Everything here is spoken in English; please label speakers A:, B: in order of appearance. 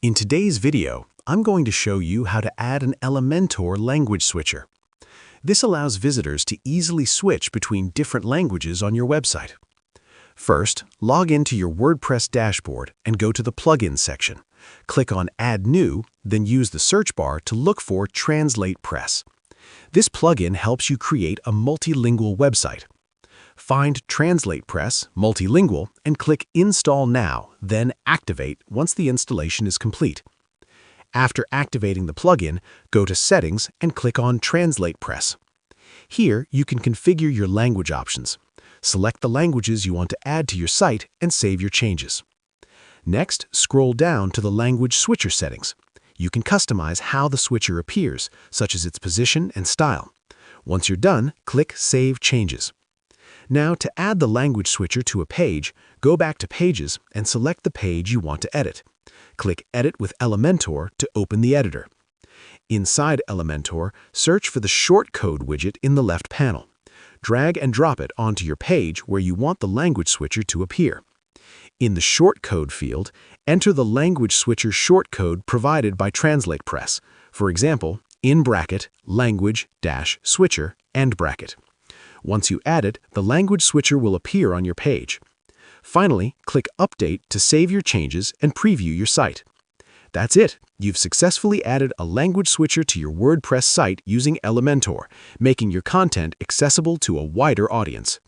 A: In today's video, I'm going to show you how to add an Elementor language switcher. This allows visitors to easily switch between different languages on your website. First, log into your WordPress dashboard and go to the Plugins section. Click on Add New, then use the search bar to look for Translate Press. This plugin helps you create a multilingual website. Find Translate Press Multilingual and click Install Now, then Activate once the installation is complete. After activating the plugin, go to Settings and click on Translate Press. Here, you can configure your language options. Select the languages you want to add to your site and save your changes. Next, scroll down to the language switcher settings. You can customize how the switcher appears, such as its position and style. Once you're done, click Save Changes. Now, to add the language switcher to a page, go back to Pages and select the page you want to edit. Click Edit with Elementor to open the editor. Inside Elementor, search for the shortcode widget in the left panel. Drag and drop it onto your page where you want the language switcher to appear. In the shortcode field, enter the language switcher shortcode provided by Translate Press. For example, in bracket, language-switcher, end bracket. Once you add it, the language switcher will appear on your page. Finally, click Update to save your changes and preview your site. That's it. You've successfully added a language switcher to your WordPress site using Elementor, making your content accessible to a wider audience.